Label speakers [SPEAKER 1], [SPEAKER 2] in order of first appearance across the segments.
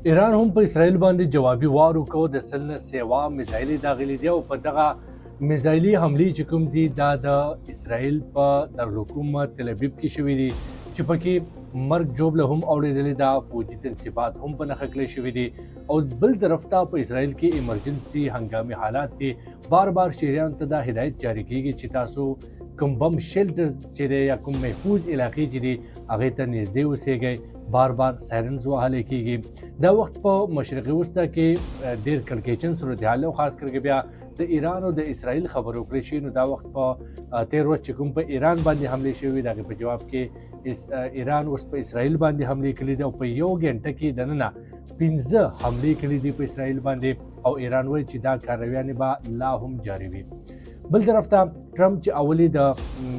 [SPEAKER 1] ایران هم په اسرائیل باندې جوابي وار وکړ د سل نه سیوا میزایلې داغلي دي او په دغه میزایلي حملې چې کوم دي دا د اسرائیل په دارالحکومه تل ابیب کې شوي دي چې پکې مرګ جوړ له هم اوریدلې دا فوجي تنصیبات هم په نښه کړی شوي دي او بل طرف ته په اسرائیل کې ایمرجنسي هنګامي حالات دي بار بار شهریانو ته دا هدایت جاری کیږي چې تاسو کوم بم شیلټرز چې دی یا کوم محفوظ علاقې چې دي هغې ته نږدې اوسیږئ بار بار سایرنز وهلی کیږي دا وخت په مشرقي وسطه کې ډېر کړکېچن صورتحال او خاص کر بیا د ایران او د اسرائیل خبرې وکړې شي نو دا وخت په تیر ورځ چې کوم په ایران باندې حملې شوي د هغې په جواب کې ایران اوس په اسرائیل باندې حملې کړي دي او په یو ګنټه کې دننه 15 حملې کړي دي په اسرائیل باندې او ایران وایي چې دا کارویانې به لا هم جاري وي بل طرف ته ټرمپ چې اولي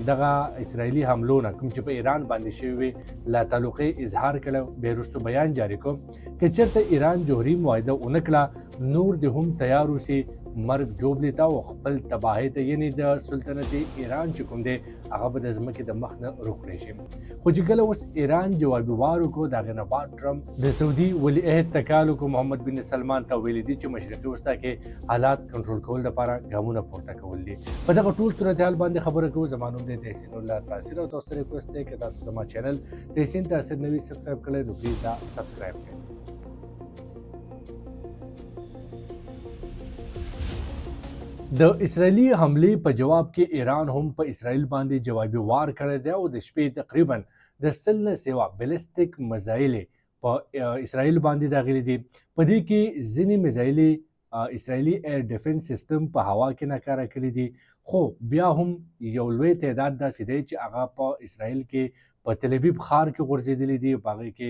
[SPEAKER 1] دغه اسرائیلي حملو نه کوم چې په ایران باندې شوي وي لا تعلقې اظهار کړی بیا وروسته بیان جاری کړ که چېرته ایران جوهري معاهده ونه کړه نور د هم تیار اوسي مرګ جوړلې ته او خپل تباهۍ ته یعنې د سلطنت ایران چې کوم دی هغه به د ځمکې د مخ نه روک کړی شي خو چې کله اوس ایران جوابي وار وکړو د هغې نه بعد ټرمپ د سعودي ولي عهد تکال وکړو محمد بن سلمان ته ویلي دي چې مشرقي وسطه کې حالات کنټرول کول لپاره ګامونه پورته کول دي په دغه ټول صورتحال باندې خبره کوو زما نوم دی تحسین الله تاثیر او تاسو ته ریکوست دی که تاسو زما چینل تحسین تاثیر نوي سبسکرایب کړئ نو پلیز دا سبسکرایب کړئ د اسرائیلي حملې په جواب کې ایران هم په اسرائیل باندې جوابي وار کړی دی او د شپې تقریبا د سل نه سیوا بیلسټیک میزایلې په اسرائیل باندې داغلي دي په دې کې ځینې میزایلې اسرائیلي ایر ډیفنس سیستم په هوا کې ناکاره کړي دي خو بیا هم یو لوی تعداد داسې دی چې هغه په اسرائیل کې په تل ابیب ښار کې غورځېدلي دي په هغې کې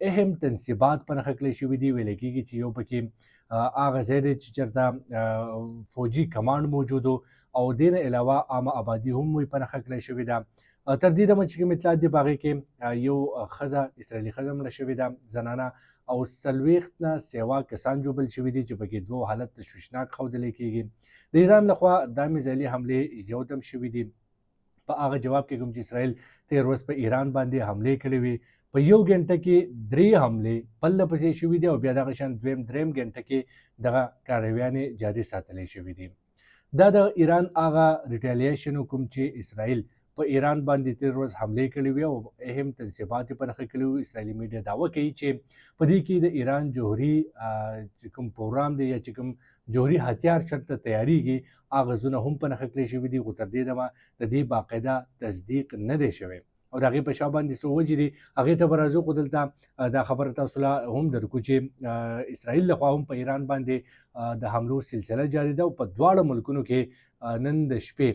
[SPEAKER 1] اهم تنصیبات په نښه کړی شوي دي ویلی کېږي چې یو پکې هغه ځای دی چې چېرته فوجي کمانډ موجود او دې نه علاوه عامه آبادي هم په نښه کړی شوې ده تر دې دمه چې کوم اطلاعات دي په هغې کې یو ښځه اسرائیلي ښځه مړه شوې ده زنانه او 40 نه سیوا کسان جوبل شوي دي چې پکې دوه حالت تشویشناک ښودلی کېږي د ایران لخوا دا میزایلي حملې یودم شوي دي په هغه جواب کې کوم چې اسرائیل تېر ورځ په ایران باندې حملې کړې وې په یو ګنټه کې 3 حملې پرله پسې شوي دي او بیا دغه شان درېیم ګنټه کې دغه کارویانې جاري ساتلی شوي دي دا د ایران هغه ریټیلیشن کوم چې اسرائیل په ایران باندې تېر ورځ حملې کړې وې او اهم تنصیبات یې په نښه کړي وو اسرائیلي میډیا دعوه کوي چې په دې کې د ایران جوهري چې کوم پروګرام دی یا چې کوم جوهري هتیار چېرته تیاریږي هغه ځونه هم په نښه کړی شوي دي خو تر دې دمه د دې باقاعده تصدیق نه دی شوی او د هغې په شا باندې څو وجې دي هغې ته به راځو خو دلته دا خبره تاسو له هم درکو چې اسرائیل لخوا هم په ایران باندې د حملو سلسله جاري ده او په دواړه ملکونو کې نن د شپې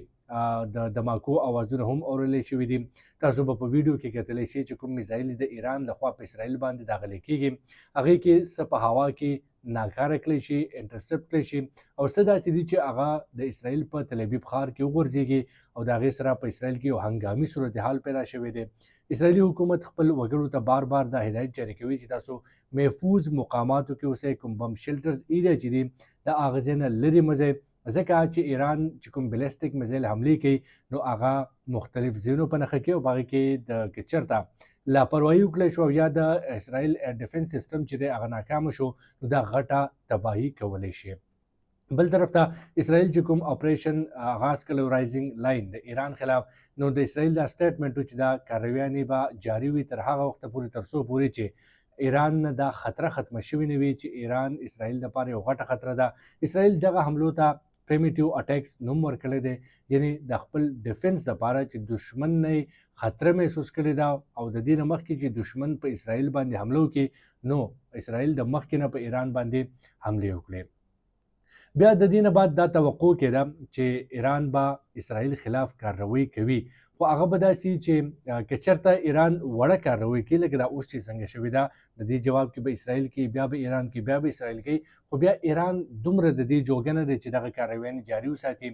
[SPEAKER 1] د دماکو اوازونه هم اورلی شوي دي تاسو به په ویډیو کې کتلی شئ چې کوم میزایل د ایران لخوا په اسرائیل باندې داغلی کېږي هغې کې څه په هوا کې ناکاره کړی شي انټرسپټ کړی شي او څه داسې دي چې هغه د اسرائیل په تل ابیب ښار کې وغورځېږي او د هغې سره په اسرائیل کې یو هنګامي صورتحال پیدا شوی دی اسرائیلي حکومت خپل وګړو ته بار بار دا هدایت جاری کوي چې تاسو محفوظ مقاماتو کې اوسئ کوم بم شیلټرز ایریا چې دي د هغه ځای نه لرې مه ځئ ځکه چې ایران چې کوم بلیسټیک میزایل حملې کوي نو هغه مختلف ځایونو په نښه کوي او په هغې کې د که چېرته لاپرواهي وکړی شو او یا د اسرائیل ایر ډیفنس سیسټم چې دی هغه ناکامه شو نو دا غټه تباهي کولی شي بل طرف ته اسرائیل چې کوم اپریشن آغاز کړی رایزنګ لاین د ایران خلاف نو د اسرائیل دا سټیټمنټ و چې دا کارویانې به جاري وي تر هغه وخته پورې تر څو پورې چې ایران نه دا خطره ختمه شوې نه وي چې ایران اسرائیل دپاره یو غټه خطره ده اسرائیل دغه حملو ته پریمیټیو اټیکس نوم ورکړی دی یعنې د خپل ډیفنس دپاره چې دشمن نه خطره محسوس کړې ده او د دې نه مخکې چې دشمن په اسرائیل باندې حمله وکړي نو اسرائیل د مخکې نه په ایران باندې حملې وکړي بیا د دې نه بعد دا توقع کېده چې ایران به اسرائیل خلاف کارروي کوي خو هغه به داسې چې که چېرته ایران وړه کارروي کوي لکه دا اوس چې څنګه شوې ده د دې جواب کې به اسرائیل کوي بیا به ایران کوي بیا به اسرائیل کوي خو بیا ایران دومره د دې جوګه نه دی چې دغه کارویانې جاري وساتي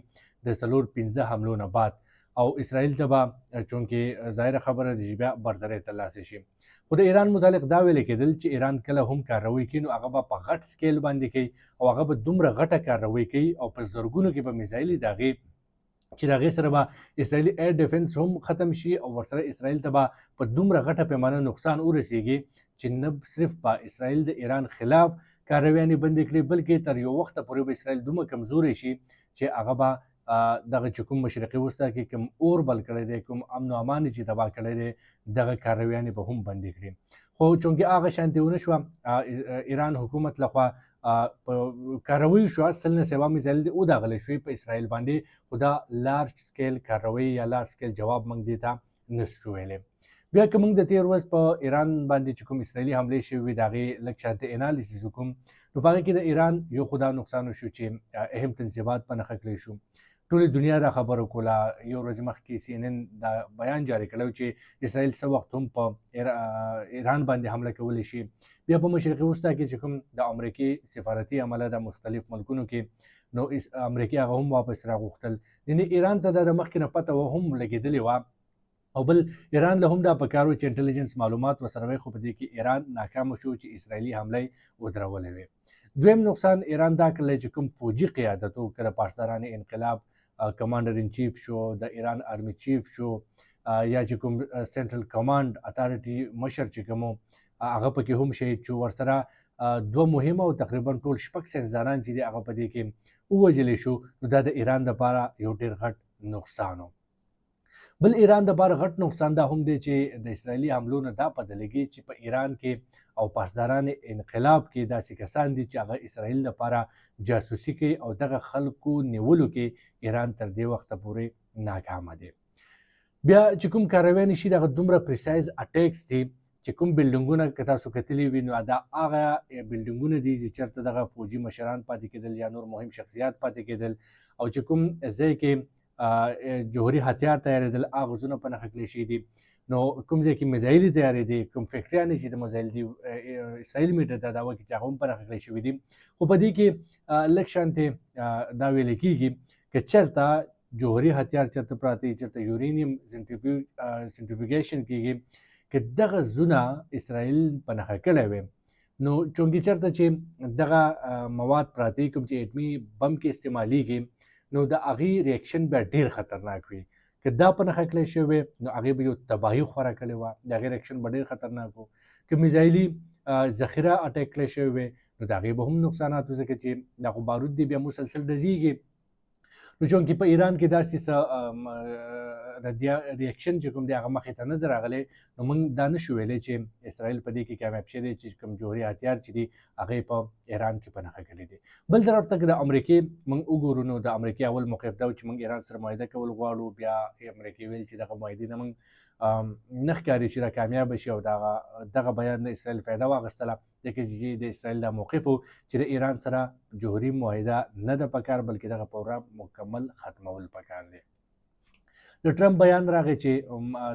[SPEAKER 1] د 4-5 حملو نه بعد او اسرائیل ته به چونکې ظاهره خبره ده چې بیا بردرۍ ترلاسه شي خو د ایران متعلق دا ویل کېدل چې ایران کله هم کاروي کوي نو هغه به په غټ سکیل باندې کوي او هغه به دومره غټه کاروي کوي او په زرګونو کې به میزایلې د هغې چې د هغې سره به اسرائیلي ایر ډیفنس هم ختم شي او ورسره اسرائیل ته به په دومره غټه پیمانه نقصان ورسیږي چې نه صرف به اسرائیل د ایران خلاف کارویانې بندې کړي بلکې تر یو وخته پورې به اسرائیل دومره کمزوری شي چې هغه به دغه چې کوم مشرقي وسطه کې کوم اور بل کړی دی کوم امن و امان چې تباه کړی دی دغه کارویانې به هم بندې کړي خو چونکې هغه شانتې ونه شوه ایران حکومت لخوا په کاروي شوه 107 میزایل دي وداغلی شوي په اسرائیل باندې خو دا لارج سکیل کاروي یا لارج سکیل جواب موږ دې ته نشو ویلی بیا که موږ د تېر ورځ په ایران باندې چې کوم اسرائیلي حملې شوي وي د هغې لږ شانتې انالیسیس وکړو نو په هغې کې د ایران یو خو دا نقصان وشو چې اهم تنصیبات په نښه کړی شو ټولې دنیا دا خبره کوله یو ورځ مخکې سی ان ان دا بیان جاری کړی چې اسرائیل څه وخت هم په ایران باندې حمله کولی شي بیا په مشرقي وسطه کې چې کوم د امریکې سفارتي عمله د مختلف ملکونو کې نو امریکې هغه هم واپس راغوښتل یعنې ایران ته دا د مخکې نه پته هم لګېدلې وه او بل ایران له هم دا پکار و چې انټلیجنس معلومات ورسره وی خو په دې کې ایران ناکامه شو چې اسرائیلي حمله یې ودرولې وې دویم نقصان ایران دا کړلی چې کوم فوجي قیادت و که د پاسداران انقلاب کمانډر ان چیف شو د ایران آرمی چیف شو یا چې کوم سنټرل کمانډ اتارټي مشر چې کوم هغه پکې هم شهید شو ورسره دوه مهمه او تقریبا ټول شپږ سرزداران چې دي هغه په دې کې ووژلی شو نو دا د ایران دپاره یو ډېر غټ نقصان و بل ایران دپاره غټ نقصان دا هم دی چې د اسرائیلي حملو نه دا پته لګي چې په ایران کې او پاسداران انقلاب کې داسې کسان دي چې هغه اسرائیل لپاره جاسوسي کوي او دغه خلکو نیولو کې ایران تر دې وخته پورې ناکامه دی بیا چې کوم کارویانې شي دغه دومره پریسایز اټیکس دي چې کوم بلډینګونه که تاسو کتلي وي نو دا هغه بلډینګونه دي چې چېرته دغه فوجي مشران پاتې کېدل یا نور مهم شخصیات پاتې کېدل او چې کوم ځای کې جوهري هتیار تیارېدل هغه ځونه په نښه کړی شوي دي نو کوم ځای کې میزایلې تیارېدې کوم فیکټریانې چې د میزایل دي اسرائیل میډیا دا دعوه کوي چې هغه هم په نښه کړی شوي دي خو په دې کې لږ شانتې دا ویلی کېږي که چېرته جوهري هتیار چېرته پراته وي چېرته یورینیم سنټریفیګیشن کېږي که دغه زونه اسرائیل په نښه کړی وي نو چونکې چېرته چې دغه مواد پراته وي کوم چې اټمي بم کې استعمالیږي نو د هغې ریاکشن بیا ډېر خطرناک وي که دا په نښه کړی شوی نو هغې به یو تباهي خوره کړې وه د هغې ریاکشن به ډېر خطرناک و که میزایلي ذخیره اټیک کړی شوی وی نو د هغې به هم نقصانات و ځکه چې دا خو بارود دی بیا مسلسل ډزیږي نو چونکې په ایران کې داسې څه ریاکشن چې کوم دی هغه مخې ته نه دی راغلی نو موږ دا نشو ویلی چې اسرائیل په دې کې کامیاب شوی دی چې کوم جوهري هتیار چې دي هغې په ایران کې په نښه کړي دي بل طرف ته که د امریکې موږ وګورو نو د امریکې اول موقف دا و چې موږ ایران سره معاهده کول غواړو بیا امریکې ویل چې دغه معاهدې نه موږ نه ښکاري چې راکامیابه شي او دغه بیان د اسرائیل فایده واخیستله ځکه چې د اسرائیل دا موقف و چې د ایران سره جوهري معاهده نه ده پکار بلکې دغه پروګرام مکمل ختمول پکار دی د ټرمپ بیان راغی چې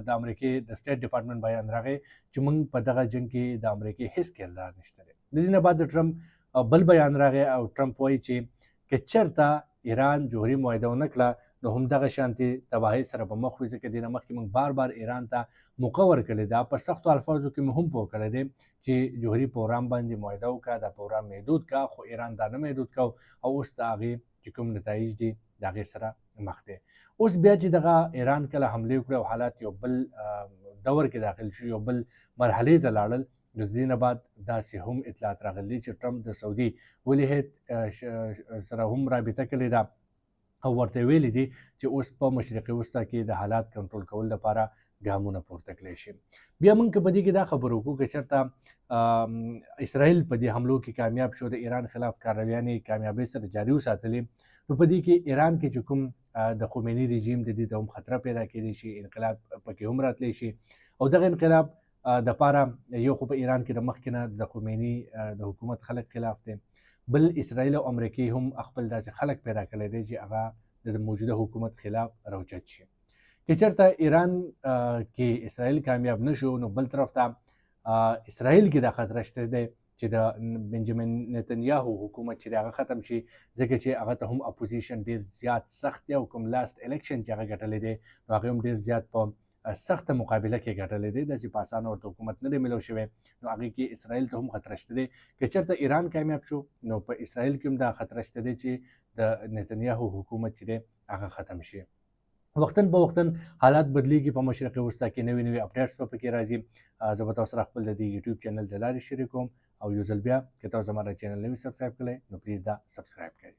[SPEAKER 1] د امریکې د سټیټ ډپارټمنټ بیان راغی چې موږ په دغه جنګ کې د امریکې هیڅ کردار نشته دی د دې نه بعد د ټرمپ بل بیان راغی او ټرمپ وایي چې که چېرته ایران جوهري معاهده ونه کړه نو هم دغه شانتې تباهۍ سره به مخ وي ځکه دې نه مخکې موږ بار بار ایران ته موقع ورکړې ده په سختو الفاظو کې مو هم پوه کړی دی چې جوهري پروګرام باندې معاهده وکړه دا پروګرام محدود کړه خو ایران دا نه محدود کړه او اوس د هغې چې کوم نتایج دي د هغې سره مخ دی اوس بیا چې دغه ایران کله حملې وکړې او حالات یو بل دور کې داخل شو یو بل مرحلې ته لاړل نو د دې نه بعد داسې هم اطلاعات راغلي چې ټرمپ د سعودي ولي هیت سره هم رابطه کړې ده او ورته ویلي دي چې اوس په مشرقي وسطه کې د حالات کنټرول کول لپاره ګامونه پورته کړی شي بیا موږ که په دې کې دا خبرې وکړو که چېرته اسرائیل په دې حملو کې کامیاب شو د ایران خلاف کارویانې کامیابۍ سره جاري وساتلې نو په دې کې ایران کې چې کوم د خمیني رژیم د دې ته هم خطره پیدا کېدی شي انقلاب پکې هم راتلی شي او دغه انقلاب دپاره یو خو په ایران کې د مخکې نه د خمیني د حکومت خلک خلاف دی بل اسرائیل او امریکې هم خپل داسې خلک پیدا کړی دی چې هغه د موجوده حکومت خلاف راوچت شي که چېرته ایران کې اسرائیل کامیاب نشو نو بل طرف ته اسرائیل کې دا خطره شته دی چې د بنجامین نتنیاهو حکومت چې دی هغه ختم شي ځکه چې هغه ته هم اپوزیشن ډېر زیات سخت دی او کوم لاست الیکشن چې هغه ګټلی دی نو هغې هم ډېر زیات په سخته مقابله کې ګټلی دی داسې په اسانه ورته حکومت نه دی میلو شوی نو هغې کې اسرائیل ته هم خطره شته دی که چېرته ایران کامیاب شو نو په اسرائیل کې هم دا خطره شته دی چې د نتنیاهو حکومت چې دی هغه ختم شي وختن په وختن حالات بدلیږي په مشرق وسطا کې نوي نوي اپډیټس په پکې راځي زه به تاسو سره خپل د دې یوټیوب چینل د لارې شریکوم او یو ځل بیا که تاسو زما د چینل نوي سبسکرایب کړئ نو پلیز دا سبسکرایب کړئ